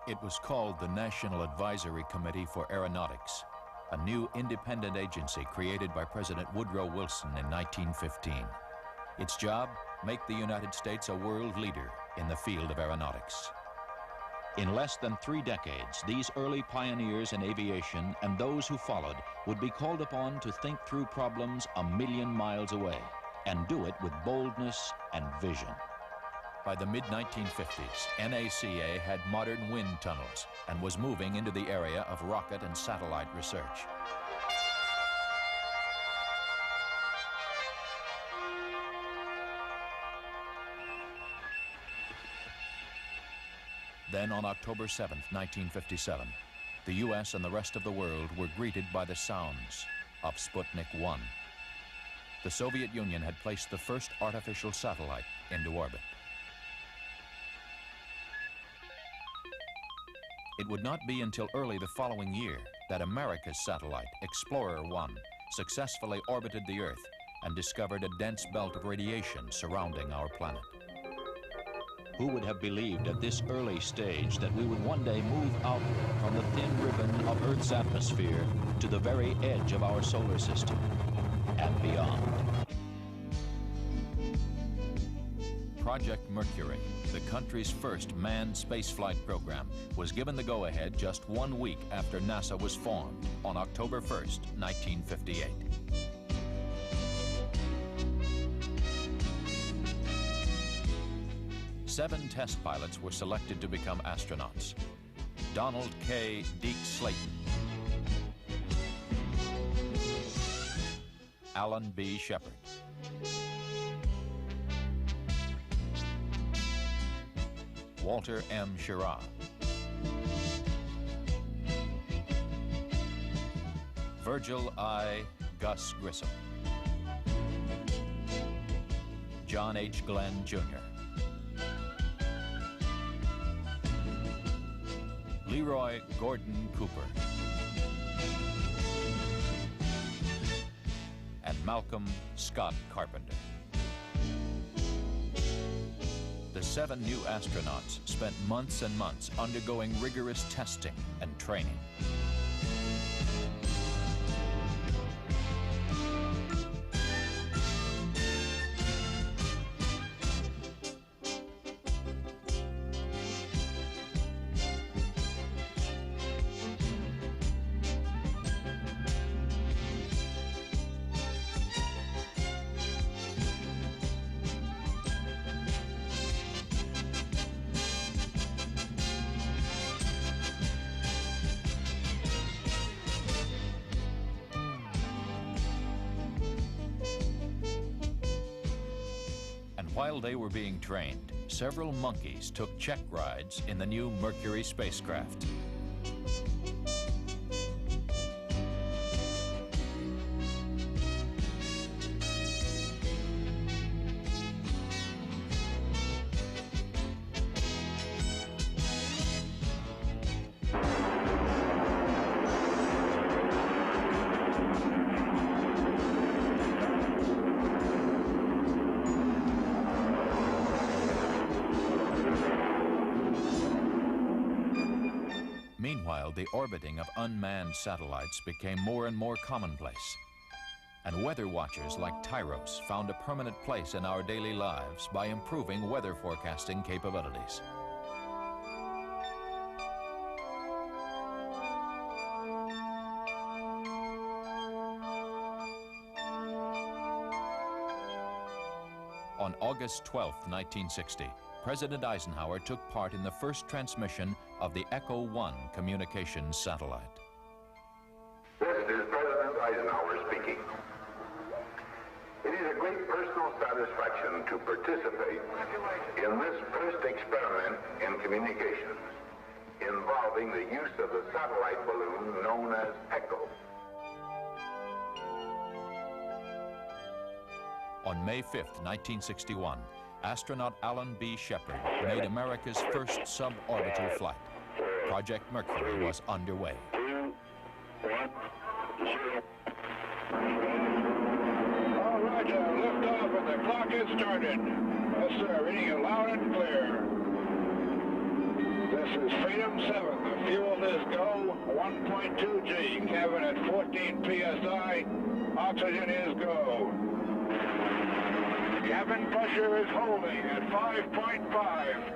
It was called the National Advisory Committee for Aeronautics, a new independent agency created by President Woodrow Wilson in 1915. Its job, make the United States a world leader in the field of aeronautics. In less than 3 decades, these early pioneers in aviation and those who followed would be called upon to think through problems a million miles away and do it with boldness and vision. By the mid-1950s, NACA had modern wind tunnels and was moving into the area of rocket and satellite research. Then on October 7, 1957, the US and the rest of the world were greeted by the sounds of Sputnik 1. The Soviet Union had placed the first artificial satellite into orbit. It would not be until early the following year that America's satellite, Explorer 1, successfully orbited the Earth and discovered a dense belt of radiation surrounding our planet. Who would have believed at this early stage that we would one day move out from the thin ribbon of Earth's atmosphere to the very edge of our solar system and beyond? Project Mercury, the country's first manned spaceflight program, was given the go-ahead just 1 week after NASA was formed on October 1st, 1958. Seven test pilots were selected to become astronauts. Donald K. Deke Slayton, Alan B. Shepard, Walter M. Schirra, Virgil I. Gus Grissom, John H. Glenn, Jr., Leroy Gordon Cooper, and Malcolm Scott Carpenter. The 7 new astronauts spent months and months undergoing rigorous testing and training. While they were being trained, several monkeys took check rides in the new Mercury spacecraft. Meanwhile, the orbiting of unmanned satellites became more and more commonplace, and weather watchers like Tyros found a permanent place in our daily lives by improving weather forecasting capabilities. On August 12, 1960, President Eisenhower took part in the first transmission of the Echo 1 communications satellite. This is President Eisenhower speaking. It is a great personal satisfaction to participate in this first experiment in communications involving the use of the satellite balloon known as Echo. On May 5, 1961, astronaut Alan B. Shepard made America's first suborbital flight. Project Mercury was underway. 2, 1, 0. All right, 7, the clock has started. Yes, sir, reading it loud and clear. This is Freedom 7. The fuel is go, 1.2 G. Cabin at 14 PSI. Oxygen is go. Cabin pressure is holding at 5.5.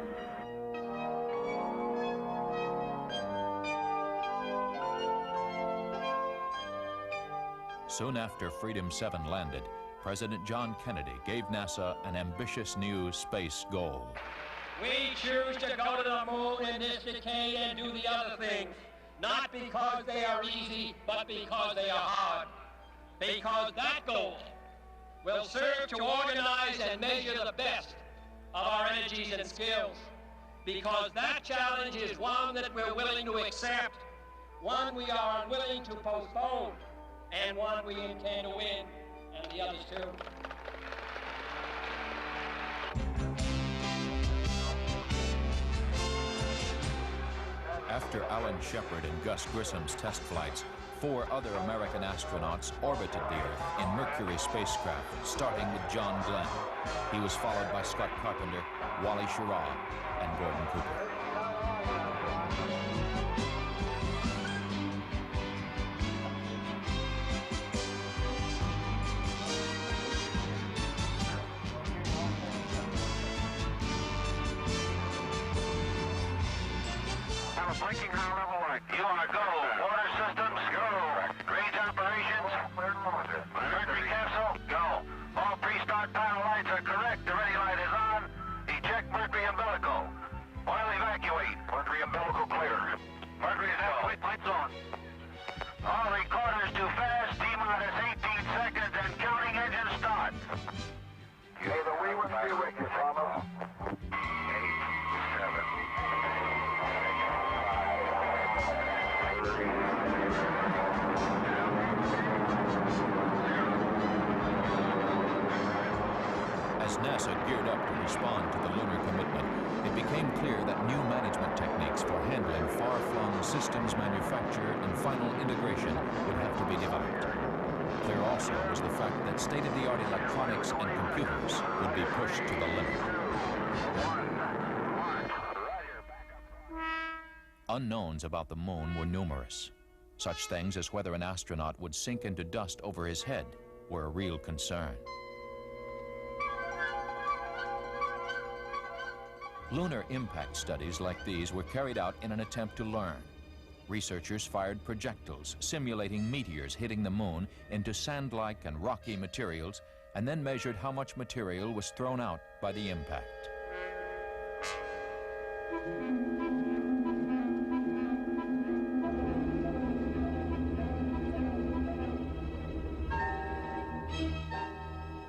Soon after Freedom 7 landed, President John Kennedy gave NASA an ambitious new space goal. We choose to go to the moon in this decade and do the other things, not because they are easy, but because they are hard. Because that goal will serve to organize and measure the best of our energies and skills. Because that challenge is one that we're willing to accept, one we are unwilling to postpone, and one we intend to win, and the others too. After Alan Shepard and Gus Grissom's test flights, 4 other American astronauts orbited the Earth in Mercury spacecraft, starting with John Glenn. He was followed by Scott Carpenter, Wally Schirra, and Gordon Cooper. Blinking high level light. You are go. Water systems, go. Range operations. Mercury capsule, go. All pre-start panel lights are correct. The ready light is on. Eject Mercury umbilical. Oil evacuate. Mercury umbilical clear. Mercury is out. Lights on. All recorders to fast. T-minus 18 seconds and counting engine start. May the wee ones be with you, Thomas. 8, 7. As NASA geared up to respond to the lunar commitment, it became clear that new management techniques for handling far-flung systems manufacture and final integration would have to be developed. Clear also was the fact that state-of-the-art electronics and computers would be pushed to the limit. Unknowns about the moon were numerous. Such things as whether an astronaut would sink into dust over his head were a real concern. Lunar impact studies like these were carried out in an attempt to learn. Researchers fired projectiles simulating meteors hitting the moon into sand-like and rocky materials, and then measured how much material was thrown out by the impact.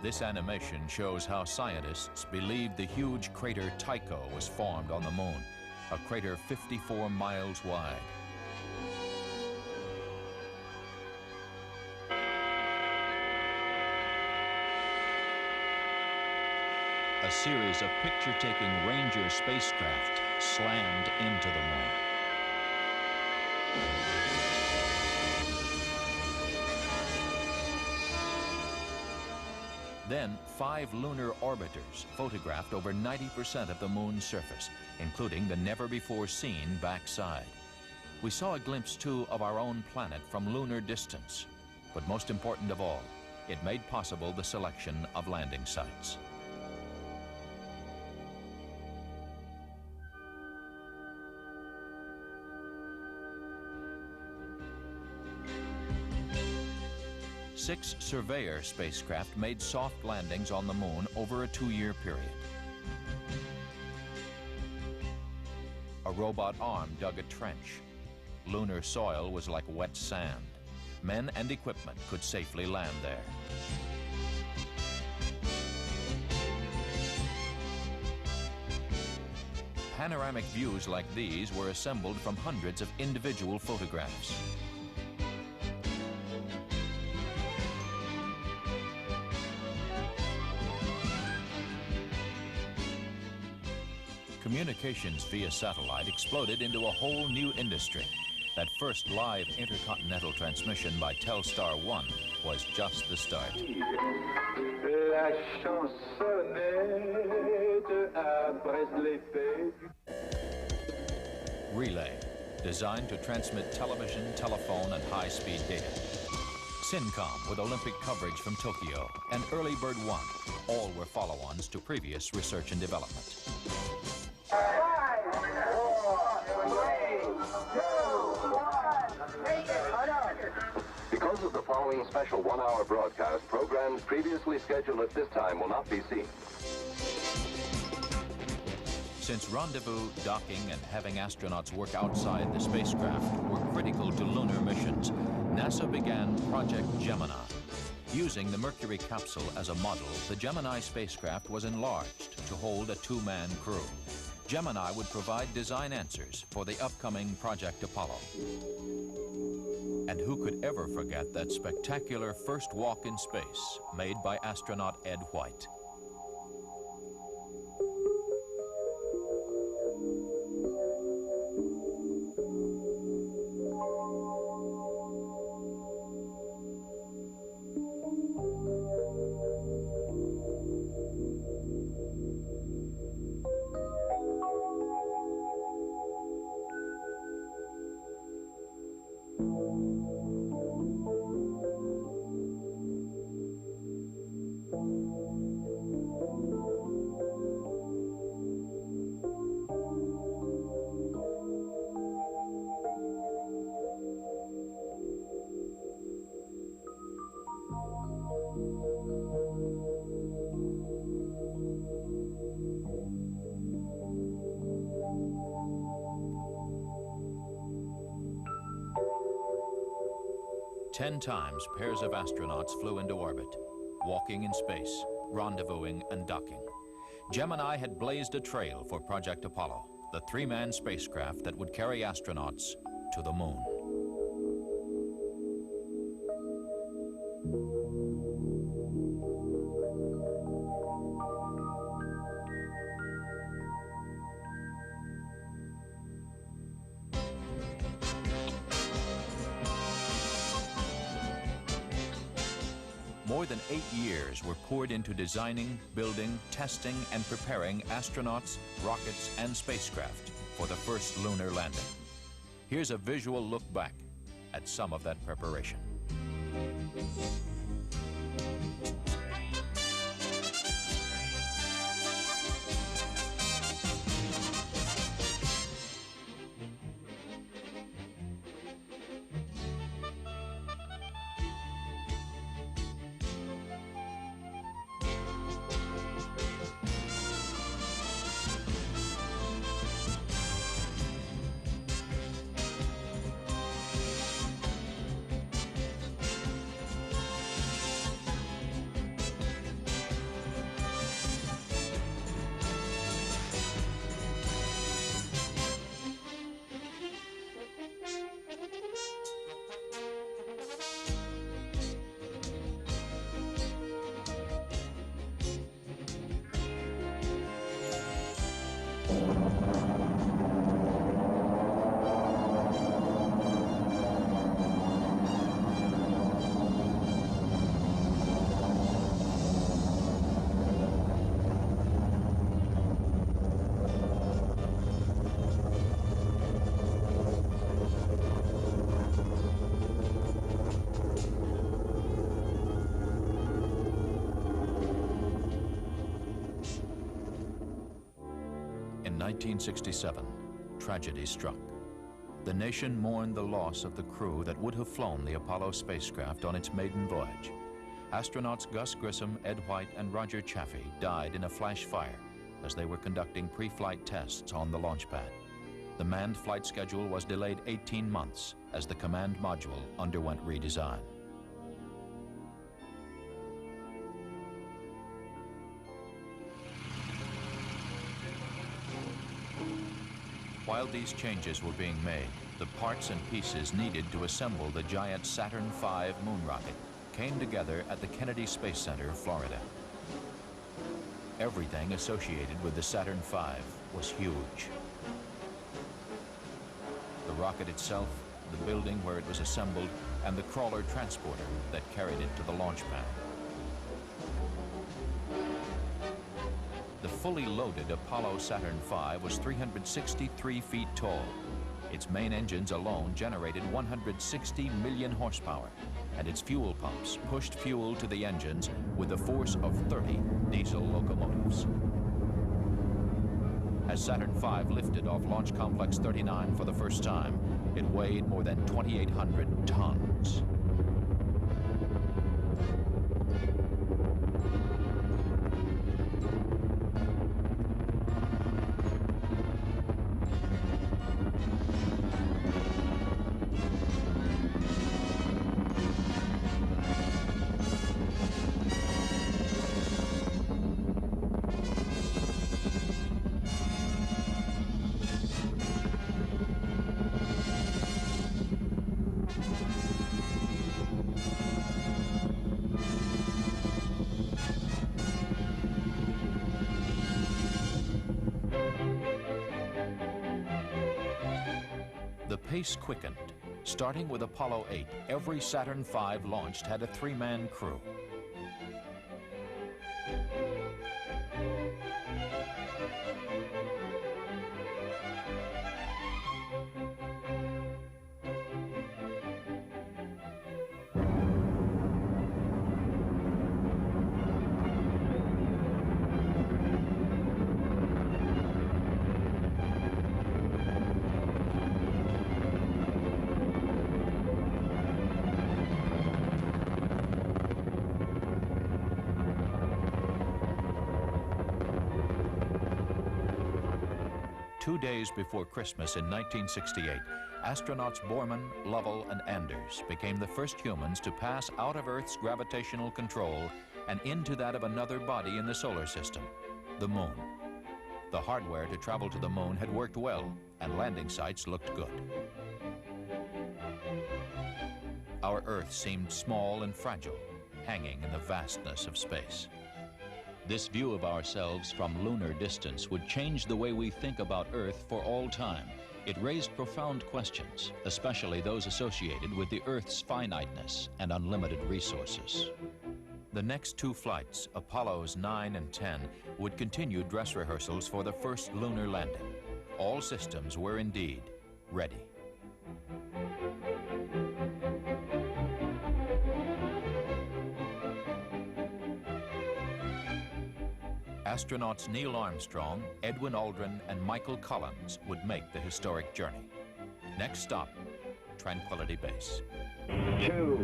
This animation shows how scientists believed the huge crater Tycho was formed on the moon, a crater 54 miles wide. A series of picture-taking Ranger spacecraft slammed into the moon. Then, 5 lunar orbiters photographed over 90% of the moon's surface, including the never-before-seen backside. We saw a glimpse, too, of our own planet from lunar distance. But most important of all, it made possible the selection of landing sites. Six Surveyor spacecraft made soft landings on the moon over a 2-year period. A robot arm dug a trench. Lunar soil was like wet sand. Men and equipment could safely land there. Panoramic views like these were assembled from hundreds of individual photographs. Communications via satellite exploded into a whole new industry. That first live intercontinental transmission by Telstar 1 was just the start. La chansonnette après l'épée. Relay, designed to transmit television, telephone, and high-speed data. Syncom, with Olympic coverage from Tokyo, and Early Bird 1, all were follow-ons to previous research and development. 5, 4, 3, 2, 1, take it, Because of the following special one-hour broadcast, programs previously scheduled at this time will not be seen. Since rendezvous, docking, and having astronauts work outside the spacecraft were critical to lunar missions, NASA began Project Gemini. Using the Mercury capsule as a model, the Gemini spacecraft was enlarged to hold a two-man crew. Gemini would provide design answers for the upcoming Project Apollo. And who could ever forget that spectacular first walk in space made by astronaut Ed White? Ten times pairs of astronauts flew into orbit, walking in space, rendezvousing, and docking. Gemini had blazed a trail for Project Apollo, the three-man spacecraft that would carry astronauts to the moon. More than 8 years were poured into designing, building, testing, and preparing astronauts, rockets, and spacecraft for the first lunar landing. Here's a visual look back at some of that preparation. In 1967, tragedy struck. The nation mourned the loss of the crew that would have flown the Apollo spacecraft on its maiden voyage. Astronauts Gus Grissom, Ed White, and Roger Chaffee died in a flash fire as they were conducting pre-flight tests on the launch pad. The manned flight schedule was delayed 18 months as the command module underwent redesign. While these changes were being made, the parts and pieces needed to assemble the giant Saturn V moon rocket came together at the Kennedy Space Center, Florida. Everything associated with the Saturn V was huge. The rocket itself, the building where it was assembled, and the crawler transporter that carried it to the launch pad. The fully loaded Apollo-Saturn V was 363 feet tall. Its main engines alone generated 160 million horsepower, and its fuel pumps pushed fuel to the engines with the force of 30 diesel locomotives. As Saturn V lifted off Launch Complex 39 for the first time, it weighed more than 2,800 tons. The pace quickened. Starting with Apollo 8, every Saturn V launched had a three-man crew. Two days before Christmas in 1968, astronauts Borman, Lovell, and Anders became the first humans to pass out of Earth's gravitational control and into that of another body in the solar system, the Moon. The hardware to travel to the Moon had worked well, and landing sites looked good. Our Earth seemed small and fragile, hanging in the vastness of space. This view of ourselves from lunar distance would change the way we think about Earth for all time. It raised profound questions, especially those associated with the Earth's finiteness and unlimited resources. The next two flights, Apollos 9 and 10, would continue dress rehearsals for the first lunar landing. All systems were indeed ready. Astronauts Neil Armstrong, Edwin Aldrin, and Michael Collins would make the historic journey. Next stop, Tranquility Base. 2,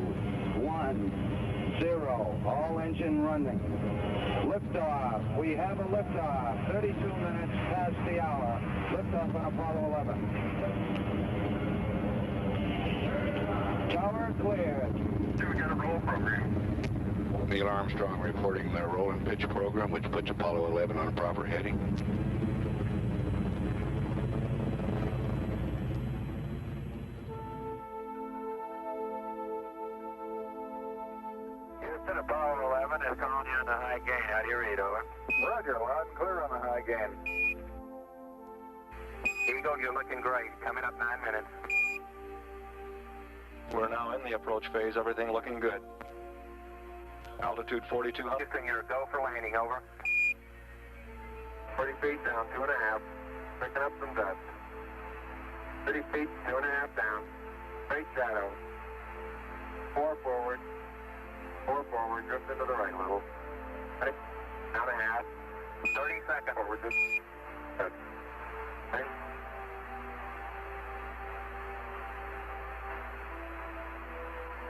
1, 0. All engine running. Liftoff. We have a liftoff. 32 minutes past the hour. Liftoff on Apollo 11. Tower cleared. We got a roll program. Neil Armstrong reporting the roll and pitch program, which puts Apollo 11 on a proper heading. Houston, Apollo 11 is calling you on the high gain. How do you read, over? Roger, loud and clear on the high gain. Eagle, you're looking great. Coming up 9 minutes. We're now in the approach phase. Everything looking good. Altitude 4200. Houston, you're go for landing, over. 30 feet down, 2.5. Picking up some dust. 30 feet, 2.5 down. Straight shadow. 4 forward. 4 forward, drift into the right a little. 30, now and a half. 30 seconds forward, just. Good. Okay.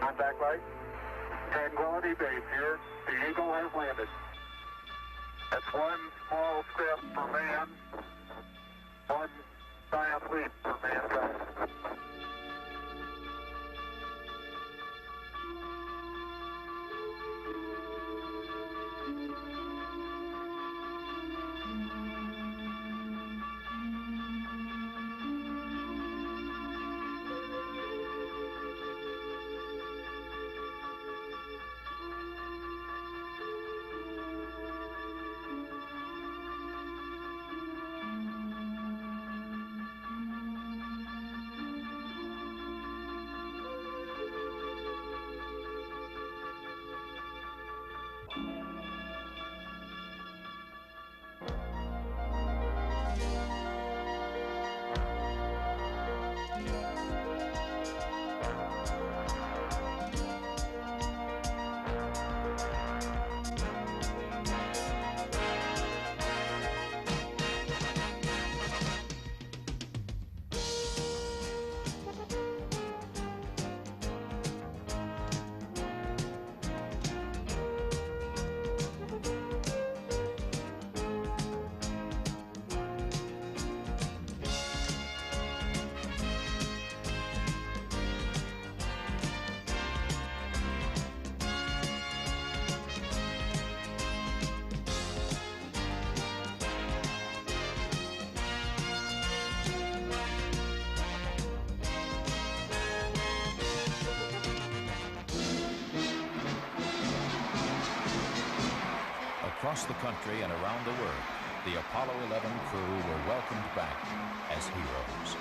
Contact light. Tranquility Base here. The Eagle has landed. That's one small step for man, one giant leap for mankind. Across the country and around the world, the Apollo 11 crew were welcomed back as heroes.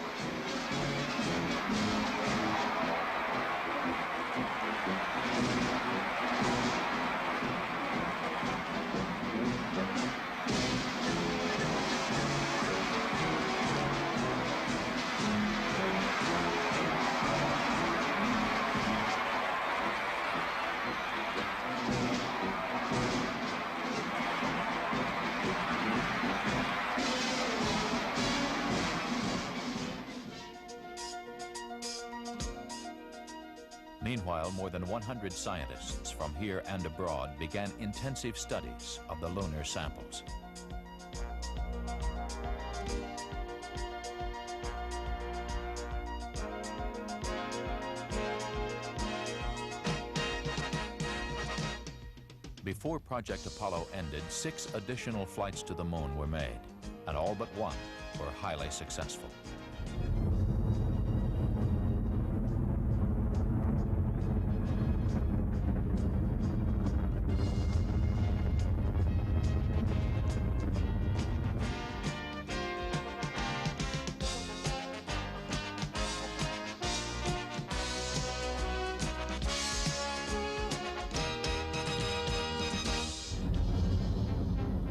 Meanwhile, more than 100 scientists from here and abroad began intensive studies of the lunar samples. Before Project Apollo ended, 6 additional flights to the moon were made, and all but one were highly successful.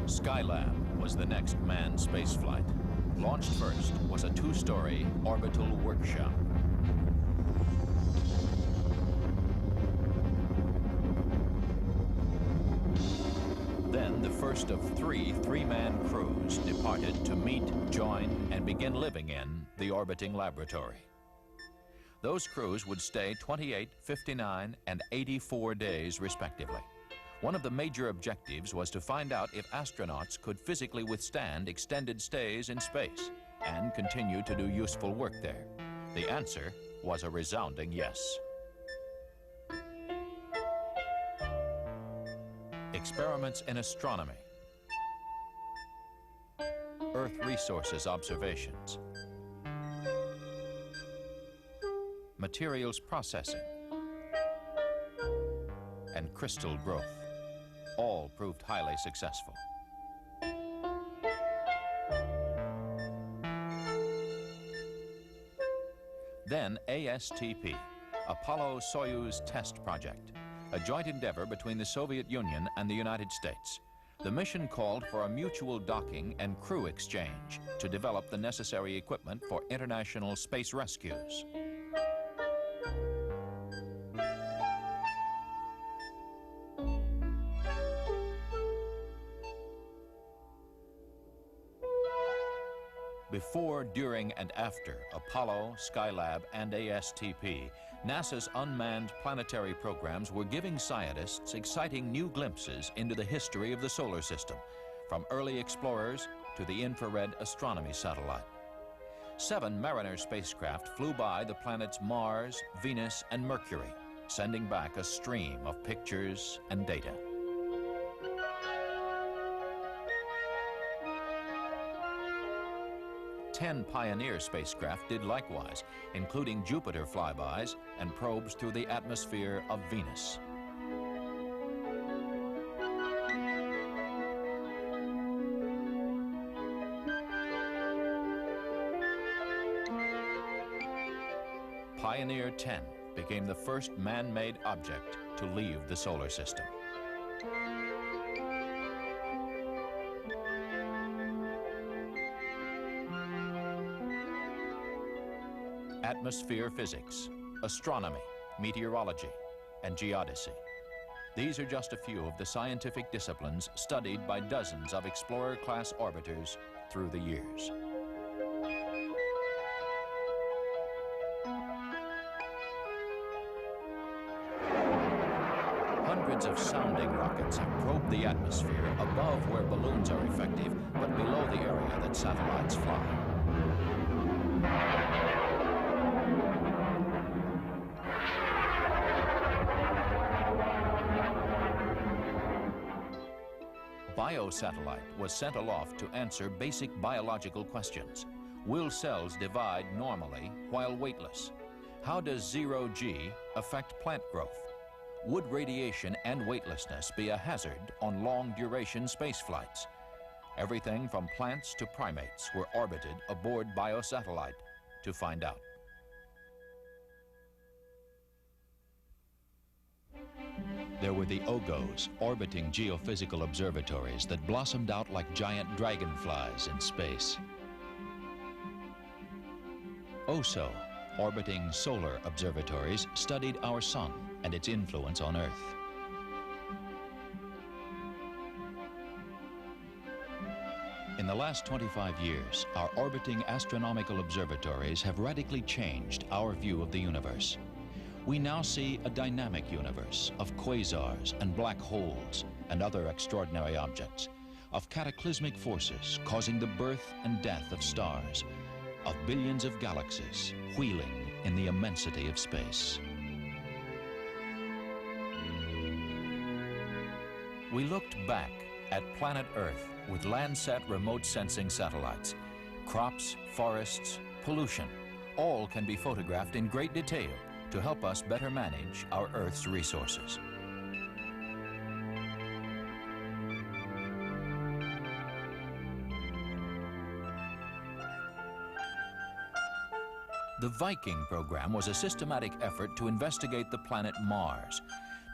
Skylab was the next manned spaceflight. Launched first was a 2-story orbital workshop. Then the first of 3 three-man crews departed to meet, join, and begin living in the orbiting laboratory. Those crews would stay 28, 59, and 84 days respectively. One of the major objectives was to find out if astronauts could physically withstand extended stays in space and continue to do useful work there. The answer was a resounding yes. Experiments in astronomy, Earth resources observations, materials processing, and crystal growth all proved highly successful. Then ASTP, Apollo-Soyuz Test Project, a joint endeavor between the Soviet Union and the United States. The mission called for a mutual docking and crew exchange to develop the necessary equipment for international space rescues. Before, during, and after Apollo, Skylab, and ASTP, NASA's unmanned planetary programs were giving scientists exciting new glimpses into the history of the solar system, from early explorers to the infrared astronomy satellite. 7 Mariner spacecraft flew by the planets Mars, Venus, and Mercury, sending back a stream of pictures and data. 10 Pioneer spacecraft did likewise, including Jupiter flybys and probes through the atmosphere of Venus. Pioneer 10 became the first man-made object to leave the solar system. Atmosphere physics, astronomy, meteorology, and geodesy. These are just a few of the scientific disciplines studied by dozens of Explorer-class orbiters through the years. Hundreds of sounding rockets have probed the atmosphere above where balloons are effective, but below the area that satellites fly. Biosatellite was sent aloft to answer basic biological questions. Will cells divide normally while weightless? How does zero-G affect plant growth? would radiation and weightlessness be a hazard on long-duration space flights? Everything from plants to primates were orbited aboard biosatellite to find out. There were the OGOs, orbiting geophysical observatories that blossomed out like giant dragonflies in space. OSO, orbiting solar observatories, studied our sun and its influence on Earth. In the last 25 years, our orbiting astronomical observatories have radically changed our view of the universe. We now see a dynamic universe of quasars and black holes and other extraordinary objects, of cataclysmic forces causing the birth and death of stars, of billions of galaxies wheeling in the immensity of space. We looked back at planet Earth with Landsat remote sensing satellites. Crops, forests, pollution, all can be photographed in great detail to help us better manage our Earth's resources. The Viking program was a systematic effort to investigate the planet Mars.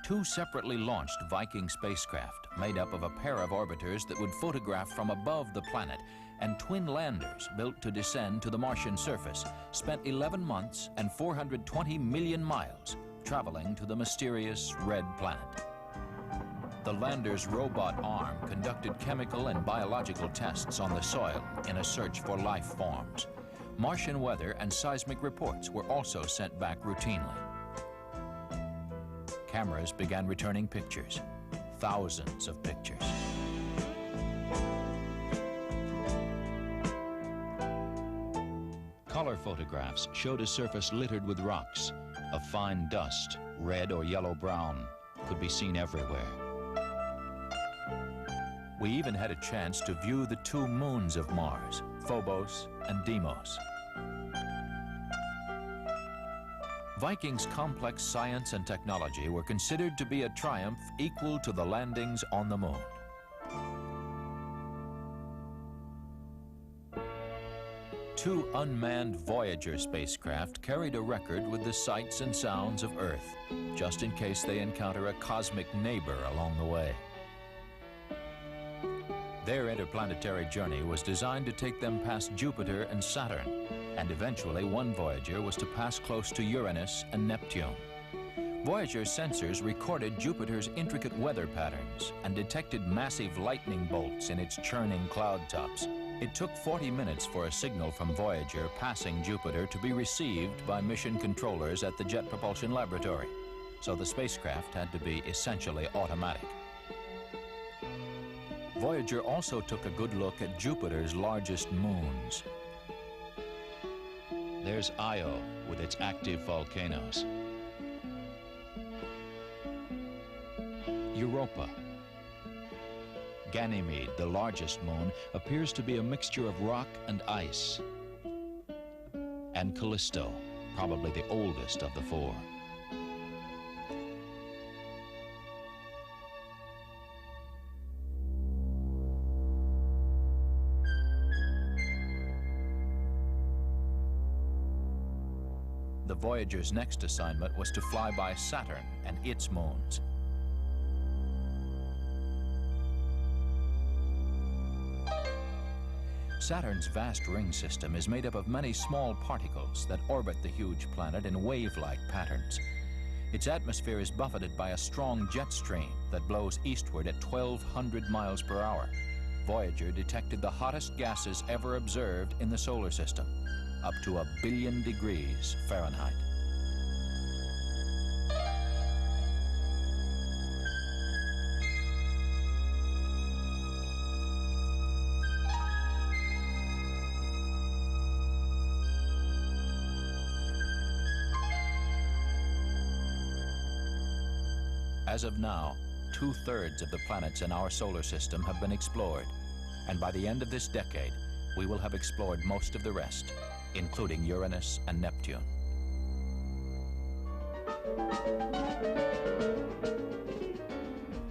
2 separately launched Viking spacecraft, made up of a pair of orbiters that would photograph from above the planet, and twin landers built to descend to the Martian surface, spent 11 months and 420 million miles traveling to the mysterious red planet. The lander's robot arm conducted chemical and biological tests on the soil in a search for life forms. Martian weather and seismic reports were also sent back routinely. Cameras began returning pictures, thousands of pictures. Color photographs showed a surface littered with rocks. A fine dust, red or yellow-brown, could be seen everywhere. We even had a chance to view the 2 moons of Mars, Phobos and Deimos. Viking's complex science and technology were considered to be a triumph equal to the landings on the moon. Two unmanned Voyager spacecraft carried a record with the sights and sounds of Earth, just in case they encounter a cosmic neighbor along the way. Their interplanetary journey was designed to take them past Jupiter and Saturn, and eventually one Voyager was to pass close to Uranus and Neptune. Voyager's sensors recorded Jupiter's intricate weather patterns and detected massive lightning bolts in its churning cloud tops. It took 40 minutes for a signal from Voyager passing Jupiter to be received by mission controllers at the Jet Propulsion Laboratory, so the spacecraft had to be essentially automatic. Voyager also took a good look at Jupiter's largest moons. There's Io with its active volcanoes. Europa. Ganymede, the largest moon, appears to be a mixture of rock and ice. And Callisto, probably the oldest of the 4. The Voyager's next assignment was to fly by Saturn and its moons. Saturn's vast ring system is made up of many small particles that orbit the huge planet in wave-like patterns. Its atmosphere is buffeted by a strong jet stream that blows eastward at 1,200 miles per hour. Voyager detected the hottest gases ever observed in the solar system, up to 1 billion degrees Fahrenheit. As of now, 2/3 of the planets in our solar system have been explored, and by the end of this decade, we will have explored most of the rest, including Uranus and Neptune.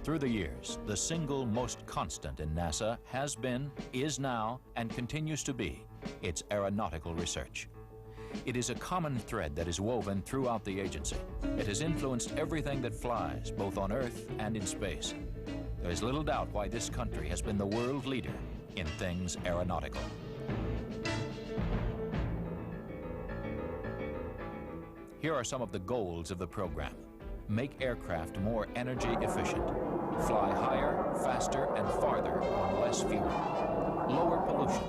Through the years, the single most constant in NASA has been, is now, and continues to be its aeronautical research. It is a common thread that is woven throughout the agency. It has influenced everything that flies, both on Earth and in space. There is little doubt why this country has been the world leader in things aeronautical. Here are some of the goals of the program. Make aircraft more energy efficient. Fly higher, faster, and farther on less fuel. Lower pollution.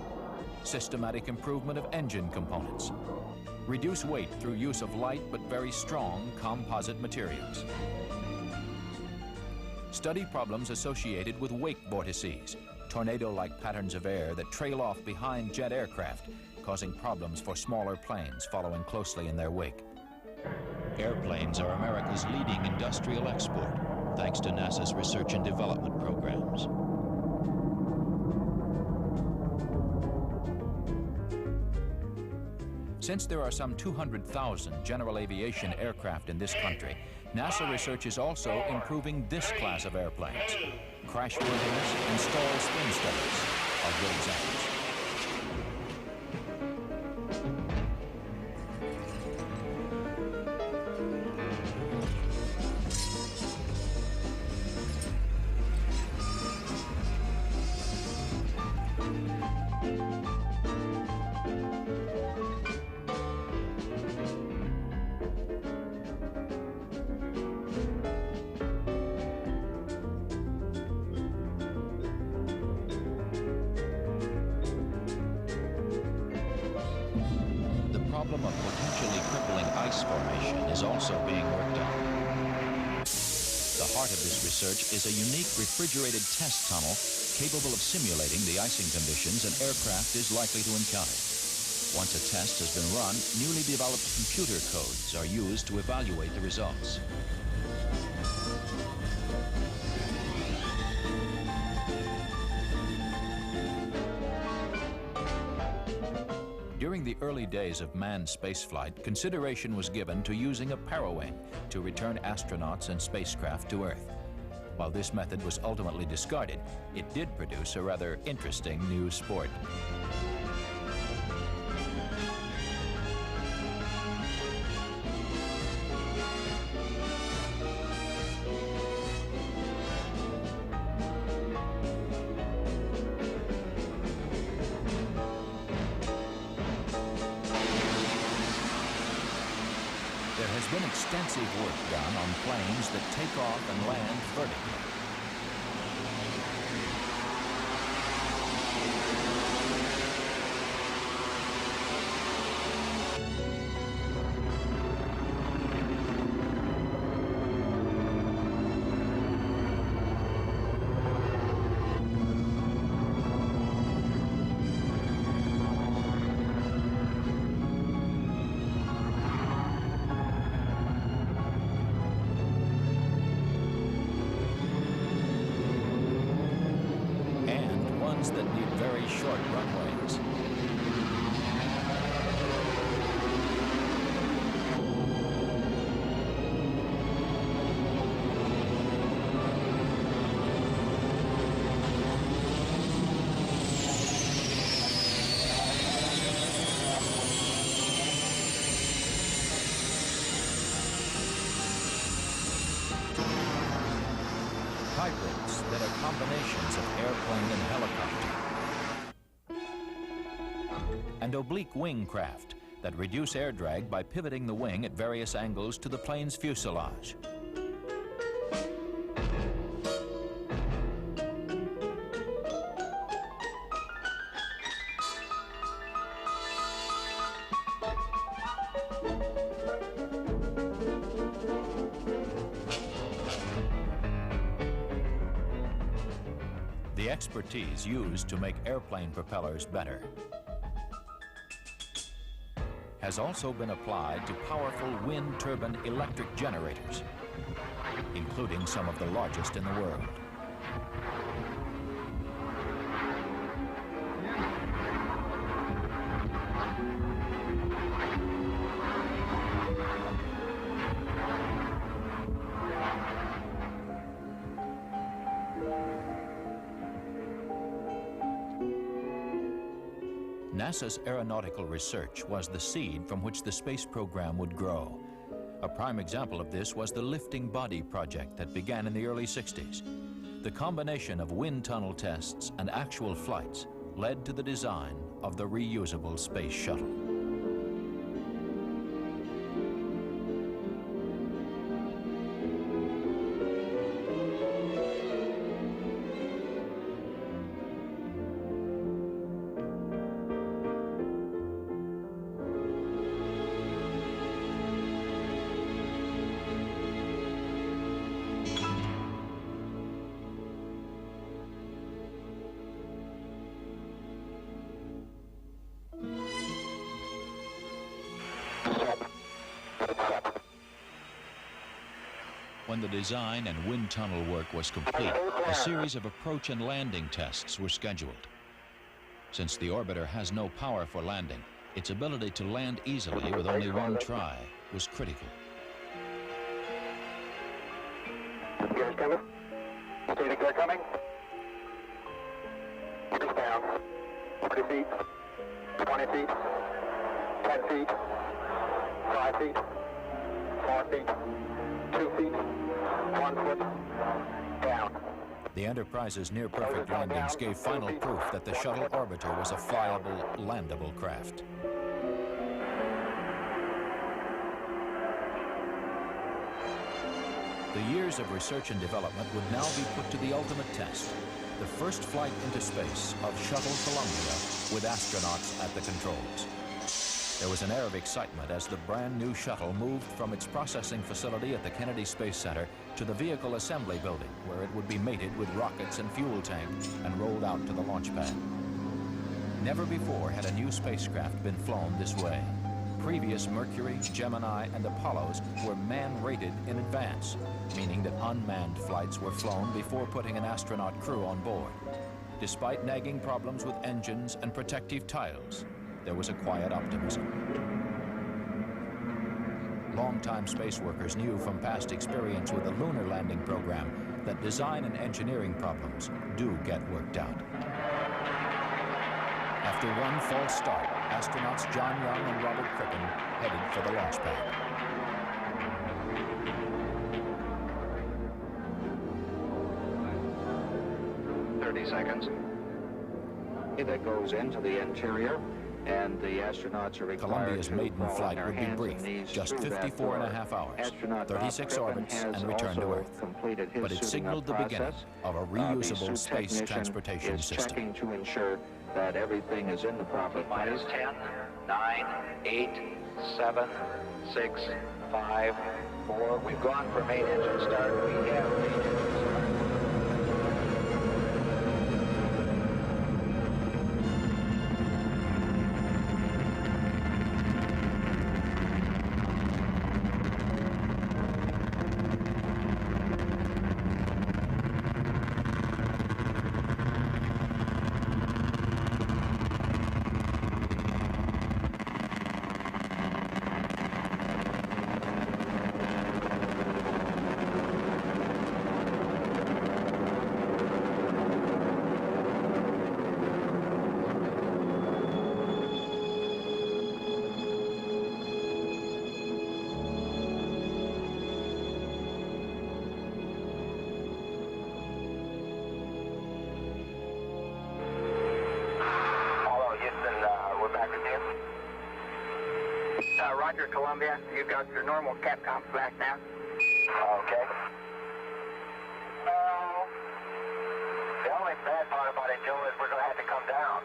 Systematic improvement of engine components. Reduce weight through use of light but very strong composite materials. Study problems associated with wake vortices, tornado-like patterns of air that trail off behind jet aircraft, causing problems for smaller planes following closely in their wake. Airplanes are America's leading industrial export, thanks to NASA's research and development programs. Since there are some 200,000 general aviation aircraft in this country, NASA research is also improving this class of airplanes. Crashworthiness and stall spin studies are good examples. The problem of potentially crippling ice formation is also being worked on. The heart of this research is a unique refrigerated test tunnel capable of simulating the icing conditions an aircraft is likely to encounter. Once a test has been run, newly developed computer codes are used to evaluate the results. During the early days of manned spaceflight, consideration was given to using a parawing to return astronauts and spacecraft to Earth. While this method was ultimately discarded, it did produce a rather interesting new sport. There has been extensive work done on planes that take off and land vertically. That need very short runways. Hybrids that are combinations of airplane and helicopter. And oblique wing craft that reduce air drag by pivoting the wing at various angles to the plane's fuselage. The expertise used to make airplane propellers better has also been applied to powerful wind turbine electric generators, including some of the largest in the world. NASA's Aeronautical Research was the seed from which the space program would grow. A prime example of this was the Lifting Body project that began in the early 60s. The combination of wind tunnel tests and actual flights led to the design of the reusable space shuttle. When the design and wind tunnel work was complete, a series of approach and landing tests were scheduled. Since the orbiter has no power for landing, its ability to land easily with only one try was critical. Gears coming. See the gear coming. Gears down. 30 feet. 20 feet. 10 feet. 5 feet. 4 feet. 2 feet. 1 foot. Down. The Enterprise's near-perfect landings gave final proof that the shuttle orbiter was a flyable, landable craft. The years of research and development would now be put to the ultimate test, the first flight into space of Shuttle Columbia with astronauts at the controls. There was an air of excitement as the brand new shuttle moved from its processing facility at the Kennedy Space Center to the vehicle assembly building, where it would be mated with rockets and fuel tank and rolled out to the launch pad. Never before had a new spacecraft been flown this way. Previous Mercury, Gemini, and Apollos were man-rated in advance, meaning that unmanned flights were flown before putting an astronaut crew on board. Despite nagging problems with engines and protective tiles, there was a quiet optimism. Longtime space workers knew from past experience with the Lunar landing program that design and engineering problems do get worked out. After one false start, astronauts John Young and Robert Crippen headed for the launch pad. 30 seconds. That goes into the interior, and the astronauts are required Columbia's to maiden crawl flight on would their be hands brief, and knees just through that 54 and a door. half hours, Astronaut 36 Bob orbits, Crippen and has return to also Earth. completed his But it suiting signaled up the beginning process. of a The reusable suit space technician transportation is system. checking to ensure that everything is in the proper place. 10, 9, 8, 7, 6, 5, 4. We've gone for main engine start. We have main engine start. Roger, Columbia. You got your normal Capcom flash now. Okay. The only bad part about it, Joe, is we're going to have to come down.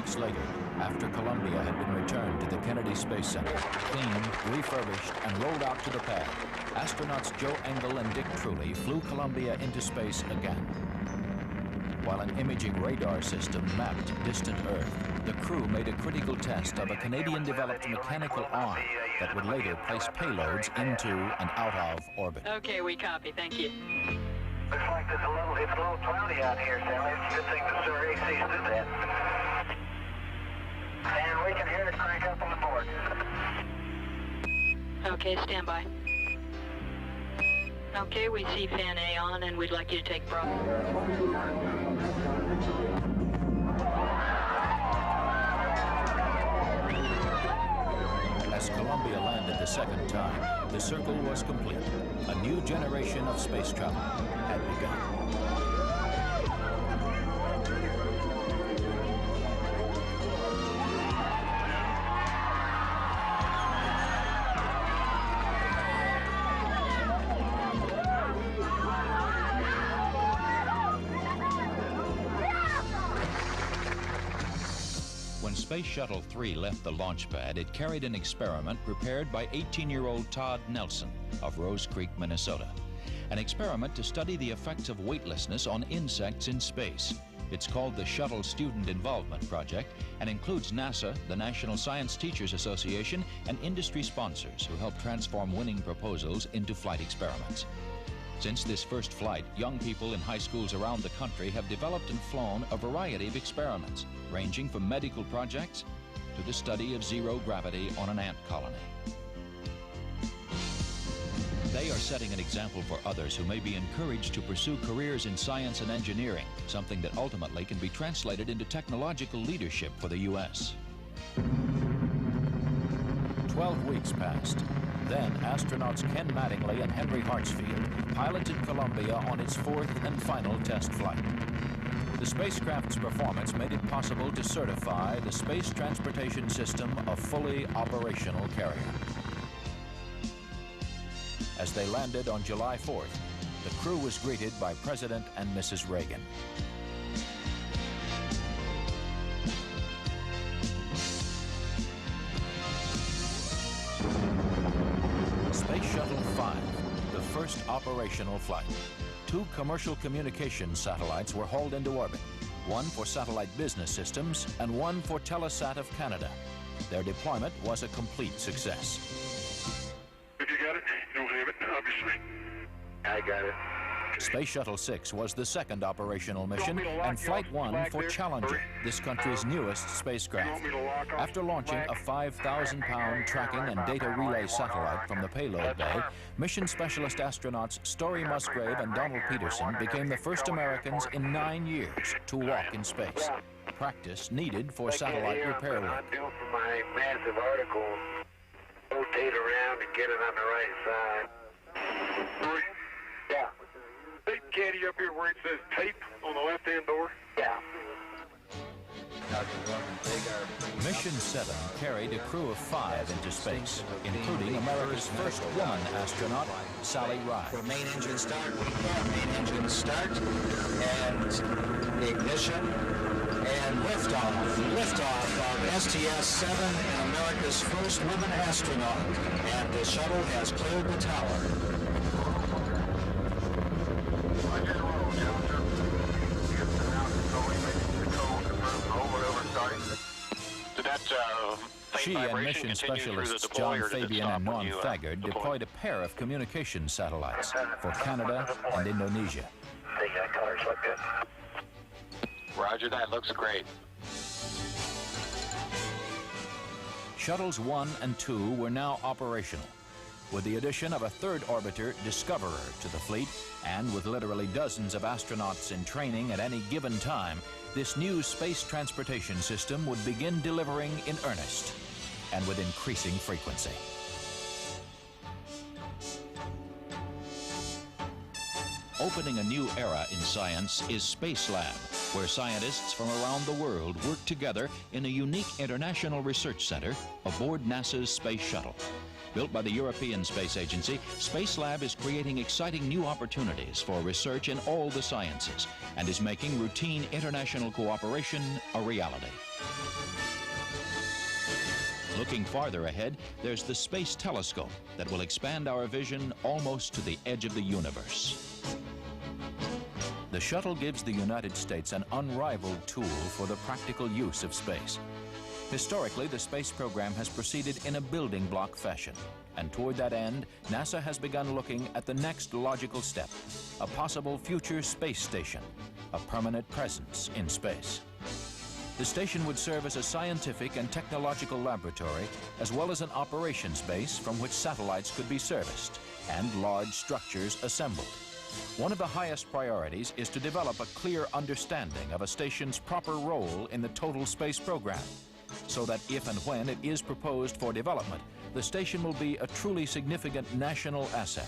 weeks later, after Columbia had been returned to the Kennedy Space Center, cleaned, refurbished, and rolled out to the pad, astronauts Joe Engle and Dick Truly flew Columbia into space again. While an imaging radar system mapped distant Earth, the crew made a critical test of a Canadian-developed mechanical arm that would later place payloads into and out of orbit. Okay, we copy. Thank you. Looks like it's a little cloudy out here, Stanley. It's a good thing the Sir AC stood that. And we can hear it crank up on the board. Okay, stand by. Okay, we see fan A on, and we'd like you to take broad. As Columbia landed the second time, the circle was complete. A new generation of space travel had begun. When Space Shuttle 3 left the launch pad, it carried an experiment prepared by 18-year-old Todd Nelson of Rose Creek, Minnesota. An experiment to study the effects of weightlessness on insects in space. It's called the Shuttle Student Involvement Project and includes NASA, the National Science Teachers Association, and industry sponsors who help transform winning proposals into flight experiments. Since this first flight, young people in high schools around the country have developed and flown a variety of experiments, ranging from medical projects to the study of zero gravity on an ant colony. They are setting an example for others who may be encouraged to pursue careers in science and engineering, something that ultimately can be translated into technological leadership for the U.S. 12 weeks passed. Then, astronauts Ken Mattingly and Henry Hartsfield piloted Columbia on its fourth and final test flight. The spacecraft's performance made it possible to certify the Space Transportation System a fully operational carrier. As they landed on July 4th, the crew was greeted by President and Mrs. Reagan. Space Shuttle 5, the first operational flight. 2 commercial communications satellites were hauled into orbit, one for satellite business systems and one for Telesat of Canada. Their deployment was a complete success. If you got it, you don't have it, obviously. I got it. Space Shuttle 6 was the second operational mission and Flight 1 for Challenger, this country's newest spacecraft. After launching a 5,000-pound tracking and data relay satellite from the payload bay, mission specialist astronauts Story Musgrave and Donald Peterson became the first Americans in 9 years to walk in space. Practice needed for satellite repair work. I'm due for my massive article. Rotate around and get it on the right side. Yeah. Big caddy up here where it says tape on the left-hand door. Yeah. Mission 7 carried a crew of 5 into space, including America's first woman astronaut, Sally Ride. For main engine start, we have main engine start and ignition and liftoff. Liftoff of STS-7 and America's first woman astronaut. And the shuttle has cleared the tower. She and mission specialists John Fabian and Norm Thagard deployed a pair of communication satellites for Canada and Indonesia. The colors look good. Roger, that looks great. Shuttles 1 and 2 were now operational, with the addition of a third orbiter, Discoverer, to the fleet, and with literally dozens of astronauts in training at any given time, this new space transportation system would begin delivering in earnest and with increasing frequency. Opening a new era in science is Spacelab, where scientists from around the world work together in a unique international research center aboard NASA's Space Shuttle. Built by the European Space Agency, Spacelab is creating exciting new opportunities for research in all the sciences and is making routine international cooperation a reality. Looking farther ahead, there's the Space Telescope that will expand our vision almost to the edge of the universe. The shuttle gives the United States an unrivaled tool for the practical use of space. Historically, the space program has proceeded in a building block fashion, and toward that end, NASA has begun looking at the next logical step, a possible future space station, a permanent presence in space. The station would serve as a scientific and technological laboratory, as well as an operations base from which satellites could be serviced and large structures assembled. One of the highest priorities is to develop a clear understanding of a station's proper role in the total space program, so that if and when it is proposed for development, the station will be a truly significant national asset,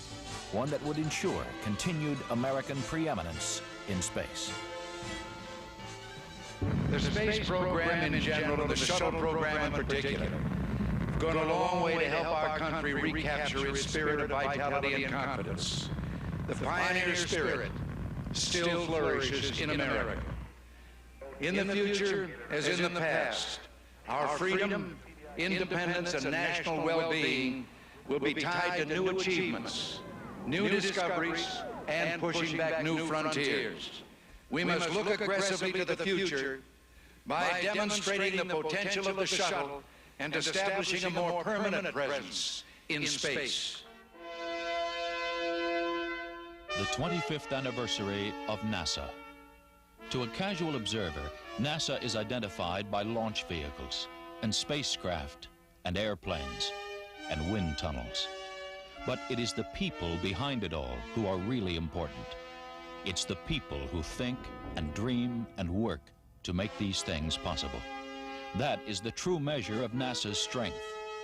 one that would ensure continued American preeminence in space. The space program in general and the shuttle program in particular have gone a long way to help our country recapture its spirit of vitality and confidence. The pioneer spirit still flourishes in America. In the future, as in the past, our freedom, independence, and national well-being will be tied to new achievements, new discoveries, and pushing back new frontiers. We must look aggressively to the future by demonstrating the potential of the shuttle and establishing a more permanent presence in space. The 25th anniversary of NASA. To a casual observer, NASA is identified by launch vehicles and spacecraft and airplanes and wind tunnels. But it is the people behind it all who are really important. It's the people who think and dream and work to make these things possible. That is the true measure of NASA's strength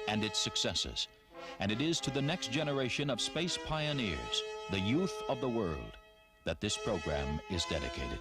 and its successes. And it is to the next generation of space pioneers, the youth of the world, that this program is dedicated.